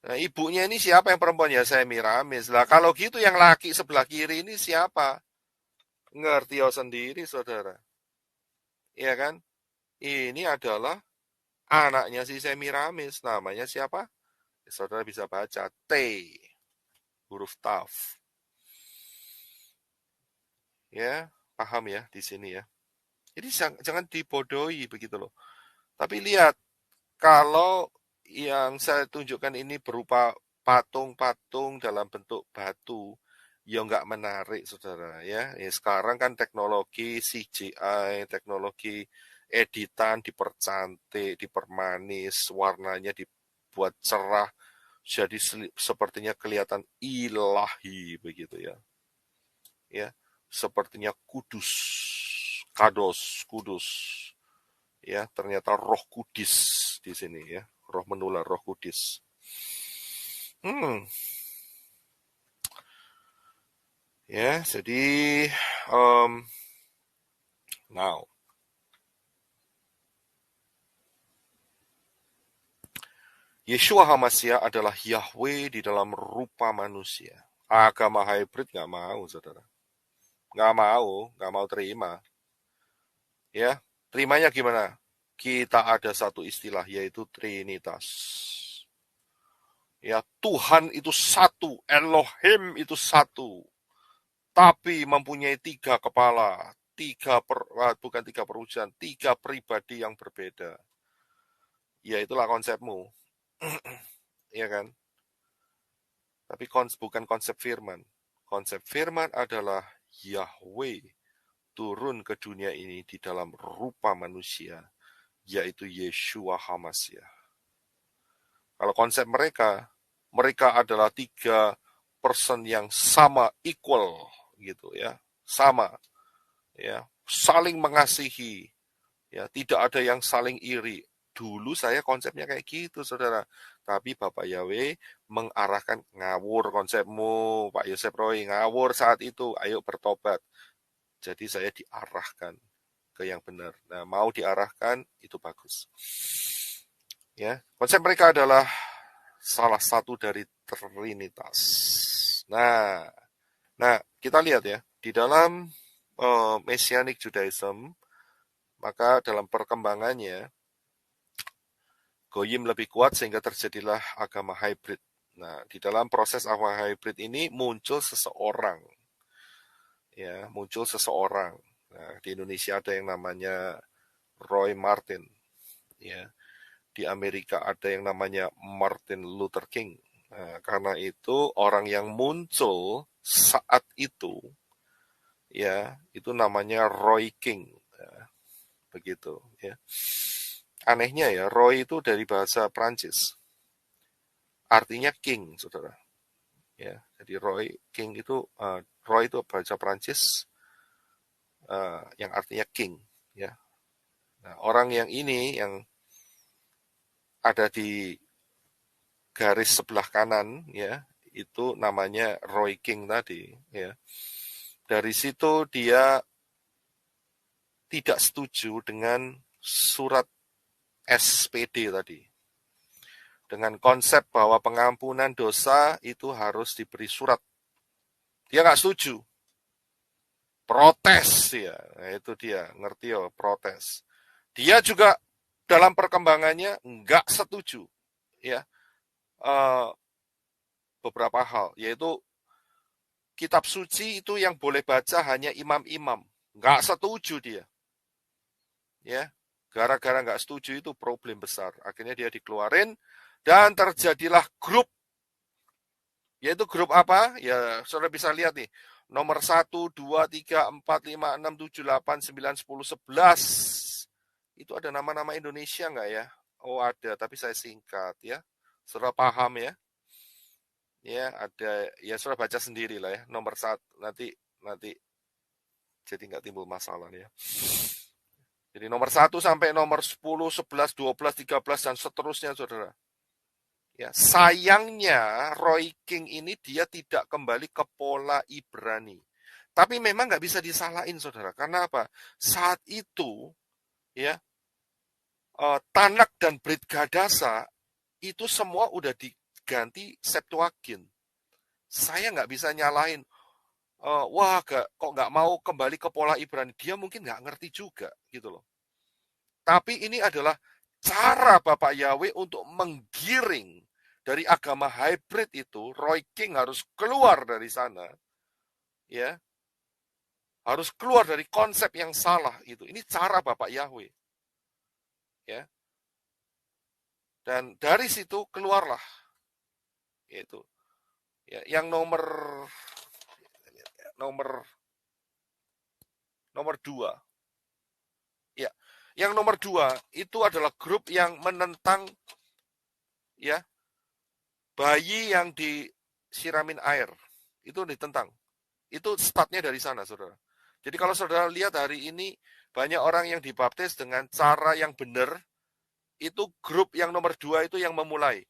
Nah, ibunya ini siapa yang perempuan? Ya Semiramis. Lah kalau gitu yang laki sebelah kiri ini siapa? Ngerti sendiri, saudara. Iya kan? Ini adalah anaknya si Semiramis. Namanya siapa? Saudara bisa baca. T. Huruf Taf. Ya, paham ya di sini ya. Jadi jangan dibodohi begitu loh. Tapi lihat, kalau yang saya tunjukkan ini berupa patung-patung dalam bentuk batu, ya nggak menarik, saudara ya. Sekarang kan teknologi CGI, teknologi editan dipercantik, dipermanis, warnanya dibuat cerah, jadi sepertinya kelihatan ilahi begitu ya. Ya, sepertinya kudus, kudus. Ya, ternyata Roh Kudus di sini ya, Roh menular, Roh Kudus. Ya, jadi now Yeshua HaMashiach adalah Yahweh di dalam rupa manusia. Agama hybrid nggak mau, saudara. Nggak mau terima. Ya, terimanya gimana? Kita ada satu istilah yaitu Trinitas. Ya, Tuhan itu satu, Elohim itu satu, tapi mempunyai tiga kepala, bukan tiga perwujudan, tiga pribadi yang berbeda. Ya, itulah konsepmu, ya kan? Tapi bukan konsep firman. Konsep firman adalah Yahweh turun ke dunia ini di dalam rupa manusia, yaitu Yeshua HaMashiach. Kalau konsep mereka adalah tiga person yang sama, equal, gitu ya, sama, ya, saling mengasihi, ya, tidak ada yang saling iri. Dulu saya konsepnya kayak gitu, saudara. Tapi Bapak Yahweh mengarahkan ngawur konsepmu, Pak Yosef Roy, ngawur saat itu, ayo bertobat. Jadi saya diarahkan ke yang benar. Nah, mau diarahkan itu bagus. Ya, konsep mereka adalah salah satu dari Trinitas. Nah, kita lihat ya di dalam Messianic Judaism, maka dalam perkembangannya Goyim lebih kuat sehingga terjadilah agama hybrid. Nah, di dalam proses agama hybrid ini muncul seseorang, ya, muncul seseorang. Nah, di Indonesia ada yang namanya Roy Martin, ya. Di Amerika ada yang namanya Martin Luther King. Nah, karena itu orang yang muncul saat itu, ya, itu namanya Roy King. Nah, begitu, ya. Anehnya ya, Roy itu dari bahasa Prancis. Artinya king, saudara. Ya, jadi Roy itu bahasa Prancis yang artinya king, ya. Nah, orang yang ini yang ada di garis sebelah kanan, ya, itu namanya Roy King tadi, ya. Dari situ dia tidak setuju dengan surat SPD tadi. Dengan konsep bahwa pengampunan dosa itu harus diberi surat. Dia nggak setuju. Protes ya. Nah, itu dia, ngerti ya, protes. Dia juga dalam perkembangannya nggak setuju, ya, beberapa hal, yaitu kitab suci itu yang boleh baca hanya imam-imam. Nggak setuju dia. Ya, gara-gara nggak setuju itu problem besar. Akhirnya dia dikeluarin dan terjadilah grup. Yaitu grup apa? Ya, saudara bisa lihat nih. Nomor 1, 2, 3, 4, 5, 6, 7, 8, 9, 10, 11. Itu ada nama-nama Indonesia nggak ya? Oh ada, tapi saya singkat ya. Saudara paham ya? Ya ada, ya saudara baca sendiri lah ya. Nomor 1, nanti jadi nggak timbul masalah ya. Jadi nomor 1 sampai nomor 10, 11, 12, 13, dan seterusnya, saudara. Ya, sayangnya Roy King ini dia tidak kembali ke pola Ibrani. Tapi memang nggak bisa disalahin, saudara. Karena apa? Saat itu, ya, Tanak dan Brit Gadasa itu semua udah diganti Septuagint. Saya nggak bisa nyalahin, wah kok nggak mau kembali ke pola Ibrani. Dia mungkin nggak ngerti juga, gitu loh. Tapi ini adalah cara Bapak Yahweh untuk menggiring dari agama hybrid itu. Roy King harus keluar dari sana, ya, harus keluar dari konsep yang salah itu. Ini cara Bapak Yahweh, ya. Dan dari situ keluarlah, yaitu, ya, yang nomor nomor 2, ya, yang nomor 2 itu adalah grup yang menentang, ya, bayi yang disiramin air itu ditentang. Itu startnya dari sana, saudara. Jadi kalau saudara lihat hari ini banyak orang yang dibaptis dengan cara yang benar, itu grup yang nomor 2 itu yang memulai.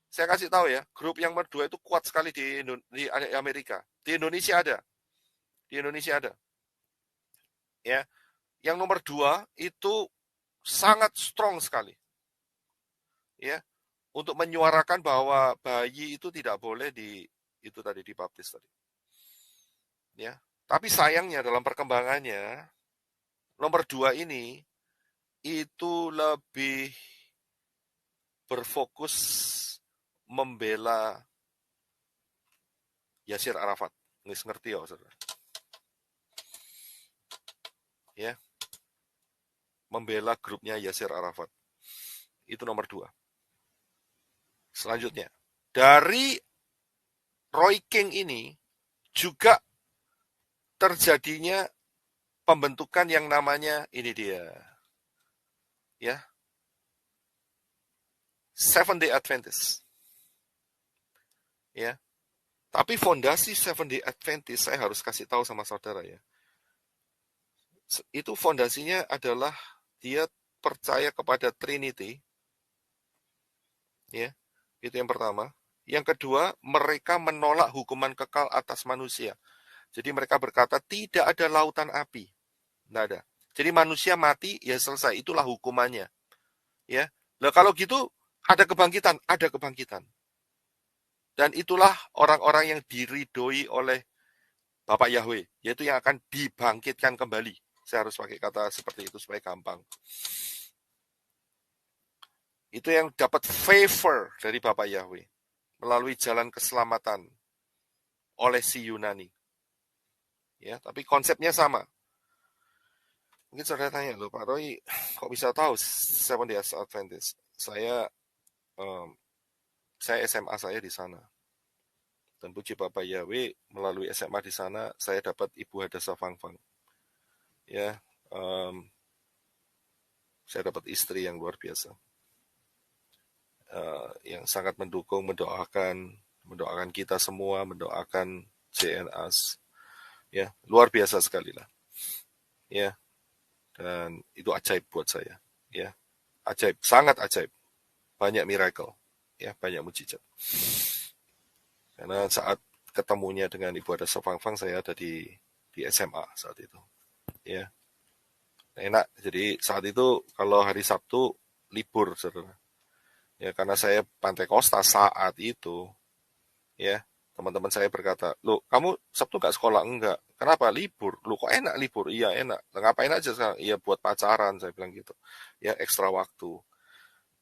Saya kasih tahu ya, grup yang nomor 2 itu kuat sekali di Amerika. Di Indonesia ada. Di Indonesia ada. Ya, yang nomor 2 itu sangat strong sekali. Ya, untuk menyuarakan bahwa bayi itu tidak boleh itu tadi dibaptis tadi. Ya, tapi sayangnya dalam perkembangannya, Nomor 2 ini itu lebih berfokus membela Yasir Arafat. Ngerti ya, saudara? Ya, membela grupnya Yasir Arafat. Itu nomor 2. Selanjutnya, dari Roy King ini juga terjadinya pembentukan yang namanya, ini dia, ya, Seventh Day Adventist. Ya, tapi fondasi Seventh Day Adventist saya harus kasih tahu sama saudara ya. Itu fondasinya adalah dia percaya kepada Trinity. Ya, itu yang pertama. Yang kedua, mereka menolak hukuman kekal atas manusia. Jadi mereka berkata tidak ada lautan api. Tidak ada. Jadi manusia mati, ya selesai. Itulah hukumannya. Ya. Nah, kalau gitu ada kebangkitan, ada kebangkitan. Dan itulah orang-orang yang diridhoi oleh Bapak Yahweh, yaitu yang akan dibangkitkan kembali. Saya harus pakai kata seperti itu supaya gampang. Itu yang dapat favor dari Bapak Yahweh melalui jalan keselamatan oleh si Yunani. Ya, tapi konsepnya sama. Mungkin saudara tanya, loh Pak Roy, kok bisa tahu Seventh Day Adventist? Saya SMA saya di sana. Dan puji Bapak Yahweh, melalui SMA di sana, saya dapat Ibu Hadasa Fangfang. Ya, saya dapat istri yang luar biasa. Yang sangat mendukung, mendoakan kita semua, mendoakan JNAS. Ya, luar biasa sekali lah. Ya, dan itu ajaib buat saya. Ya, ajaib, sangat ajaib. Banyak miracle, ya, banyak mujizat. Karena saat ketemunya dengan Ibu Hadasa Fangfang, saya ada di SMA saat itu. Ya, enak. Jadi saat itu kalau hari Sabtu libur, saudara. Ya, karena saya Pantai Kosta saat itu, ya, teman-teman saya berkata, "Loh, kamu Sabtu nggak sekolah?" "Enggak." "Kenapa? Libur." "Loh, kok enak libur?" "Iya, enak." "Ngapain aja sekarang?" "Iya, buat pacaran," saya bilang gitu. Ya, ekstra waktu.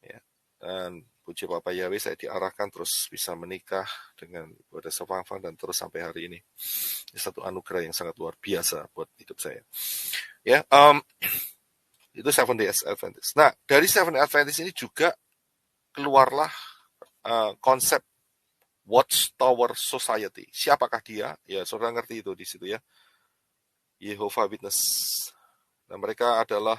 Ya. Dan puji Bapak Yahweh, saya diarahkan terus bisa menikah dengan Ibu Hadasa Fangfang dan terus sampai hari ini. Ini satu anugerah yang sangat luar biasa buat hidup saya. Ya, itu Seventh Day Adventist. Nah, dari Seventh Day Adventist ini juga keluarlah konsep Watchtower Society. Siapakah dia? Ya, saudara ngerti itu di situ ya. Jehovah Witness. Nah, mereka adalah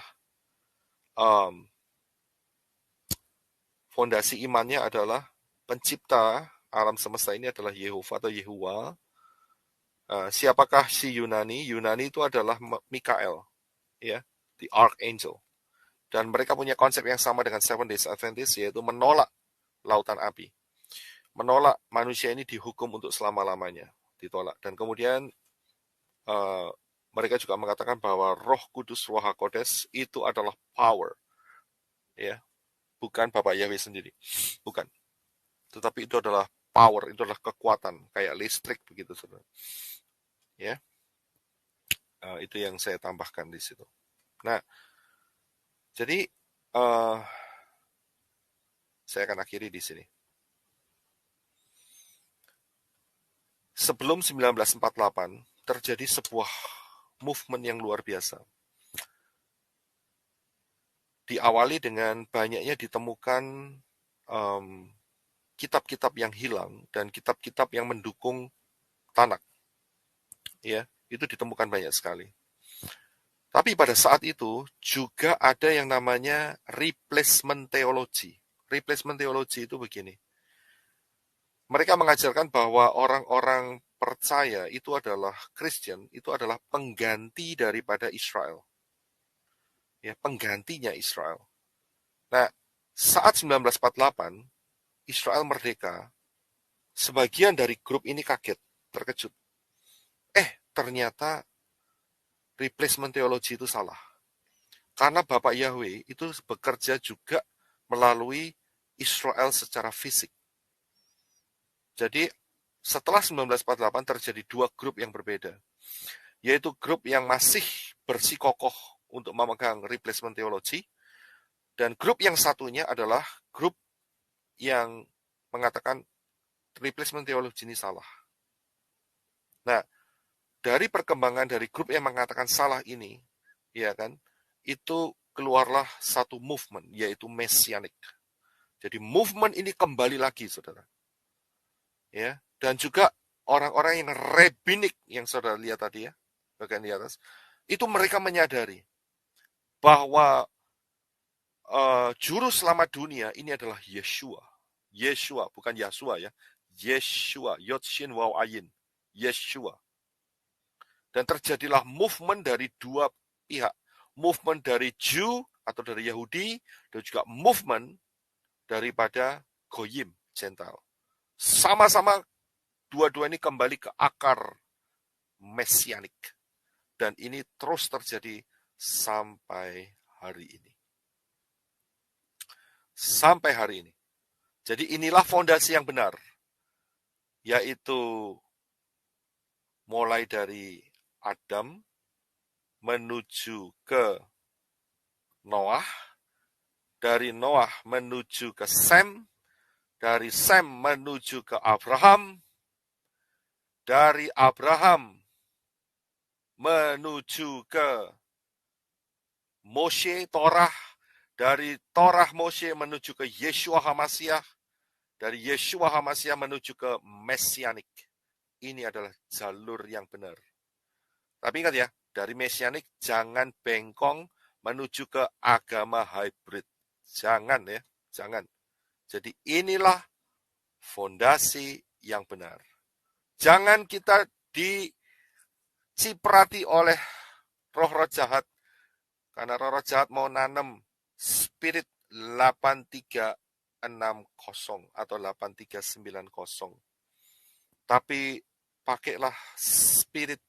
fondasi imannya adalah pencipta alam semesta ini adalah Yehova atau Yehuwa. Siapakah si Yunani? Yunani itu adalah Mikael, ya, the Archangel. Dan mereka punya konsep yang sama dengan Seventh Day Adventist, yaitu menolak lautan api. Menolak manusia ini dihukum untuk selama-lamanya. Ditolak. Dan kemudian mereka juga mengatakan bahwa Roh Kudus, Ruach HaKodes itu adalah power. Ya, bukan Bapak Yahweh sendiri. Bukan. Tetapi itu adalah power, itu adalah kekuatan, kayak listrik begitu, saudara. Ya. Itu yang saya tambahkan di situ. Nah, jadi saya akan akhiri di sini. Sebelum 1948 terjadi sebuah movement yang luar biasa. Diawali dengan banyaknya ditemukan kitab-kitab yang hilang dan kitab-kitab yang mendukung Tanak. Ya, itu ditemukan banyak sekali. Tapi pada saat itu juga ada yang namanya replacement theology. Replacement theology itu begini. Mereka mengajarkan bahwa orang-orang percaya itu adalah Kristen, itu adalah pengganti daripada Israel. Ya, penggantinya Israel. Nah, saat 1948 Israel merdeka, sebagian dari grup ini kaget, terkejut. Ternyata replacement theology itu salah. Karena Bapak Yahweh itu bekerja juga melalui Israel secara fisik. Jadi setelah 1948 terjadi dua grup yang berbeda. Yaitu grup yang masih bersikokoh untuk memegang replacement theology. Dan grup yang satunya adalah grup yang mengatakan replacement theology ini salah. Nah, dari perkembangan dari grup yang mengatakan salah ini, ya kan, itu keluarlah satu movement, yaitu messianic. Jadi movement ini kembali lagi, saudara. Ya, dan juga orang-orang yang rabbinik yang saudara lihat tadi ya, bagian di atas, itu mereka menyadari bahwa juru selamat dunia ini adalah Yeshua. Yeshua, bukan Yasua ya. Yeshua, Yod Shin Waw Ayin. Yeshua. Dan terjadilah movement dari dua pihak. Movement dari Jew atau dari Yahudi, dan juga movement daripada Goyim, Gentile. Sama-sama dua-dua ini kembali ke akar mesianik. Dan ini terus terjadi sampai hari ini. Sampai hari ini. Jadi inilah fondasi yang benar. Yaitu mulai dari Adam menuju ke Noah, dari Noah menuju ke Sem, dari Sem menuju ke Abraham, dari Abraham menuju ke Moshe, Torah, dari Torah Moshe menuju ke Yeshua HaMashiach, dari Yeshua HaMashiach menuju ke Mesianik. Ini adalah jalur yang benar. Tapi ingat ya, dari Mesianik jangan bengkong menuju ke agama hybrid. Jangan ya, jangan. Jadi inilah fondasi yang benar. Jangan kita diciprati oleh roh-roh jahat. Karena roh-roh jahat mau nanam spirit 8360 atau 8390. Tapi pakailah spirit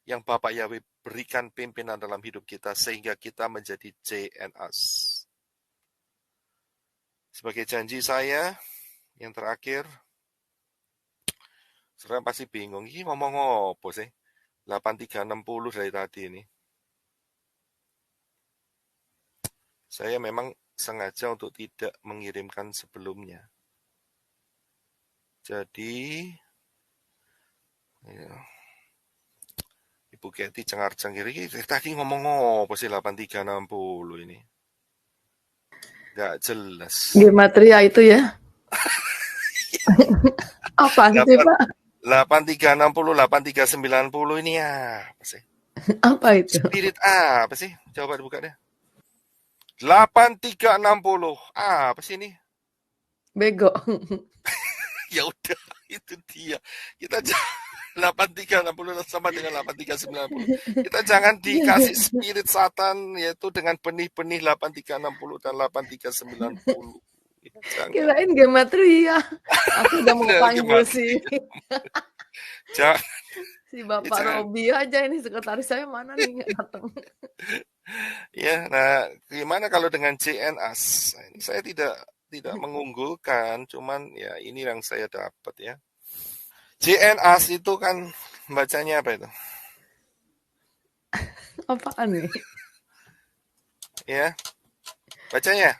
yang Bapak Yahweh berikan pimpinan dalam hidup kita sehingga kita menjadi JNAS. Sebagai janji saya yang terakhir, saudara pasti bingung, ini ngomong apa sih? 8360 dari tadi ini. Saya memang sengaja untuk tidak mengirimkan sebelumnya. Jadi, ya, Ibu Keti cengar-cengir, ini tadi ngomong apa sih 8360 ini? Gak jelas. Gematria itu ya. Apa sih, Pak? 8360, 8390 ini apa sih? Apa itu? Spirit apa sih? Coba dibuka deh. 8360. Apa sih ini? Bego. Ya udah, itu dia. Kita 8360 sama dengan 8390. Kita jangan dikasih spirit Satan yaitu dengan benih-benih 8360 dan 8390. Jangan. Kirain gematria. Aku udah mau panggil si Bapak Robi aja, ini sekretaris saya mana nih, nggak datang. Ya, nah gimana kalau dengan JNAS? Ini saya tidak mengunggulkan, cuman ya ini yang saya dapat ya. JNAS itu kan bacanya apa itu? Apaan nih? Ya, bacanya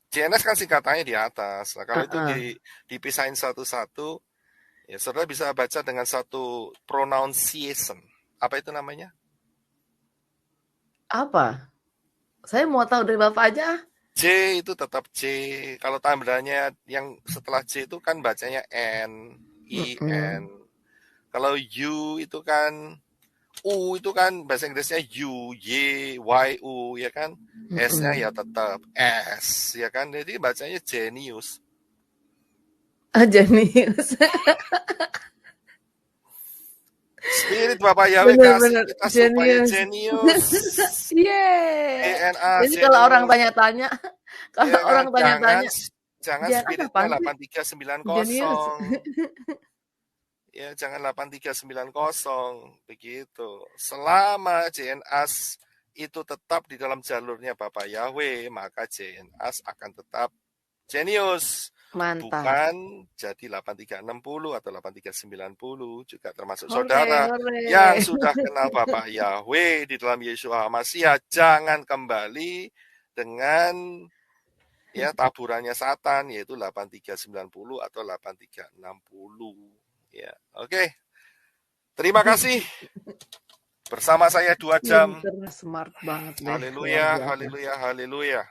JNAS kan singkatannya di atas. Nah, kalau itu dipisahin satu-satu, ya saudara bisa baca dengan satu pronunciation. Apa itu namanya? Apa? Saya mau tahu dari Bapak aja. J itu tetap J. Kalau tambahannya yang setelah J itu kan bacanya N, I, N. Kalau U itu kan, U itu kan bahasa Inggrisnya U, Y, Y, U, ya kan? S-nya ya tetap S, ya kan? Jadi bacanya Genius. Genius. Spirit Bapak Yahweh kasih kita supaya jenius. Yeay. DNA, jadi kalau orang tanya-tanya, kalau orang tanya-tanya, jangan spiritnya 8390. Ya, jangan 8390 begitu. Selama JNAS itu tetap di dalam jalurnya Bapak Yahweh, maka JNAS akan tetap jenius. Mantap. Bukan jadi 8360 atau 8390, juga termasuk Hore, saudara hore. yang sudah kenal Bapak Yahweh di dalam Yesus HaMasiah, jangan kembali dengan taburannya Satan, yaitu 8390 atau 8360. Ya, oke. Terima kasih. Bersama saya 2 jam. Pinter, smart banget deh, luar Haleluya, biasa. haleluya, haleluya.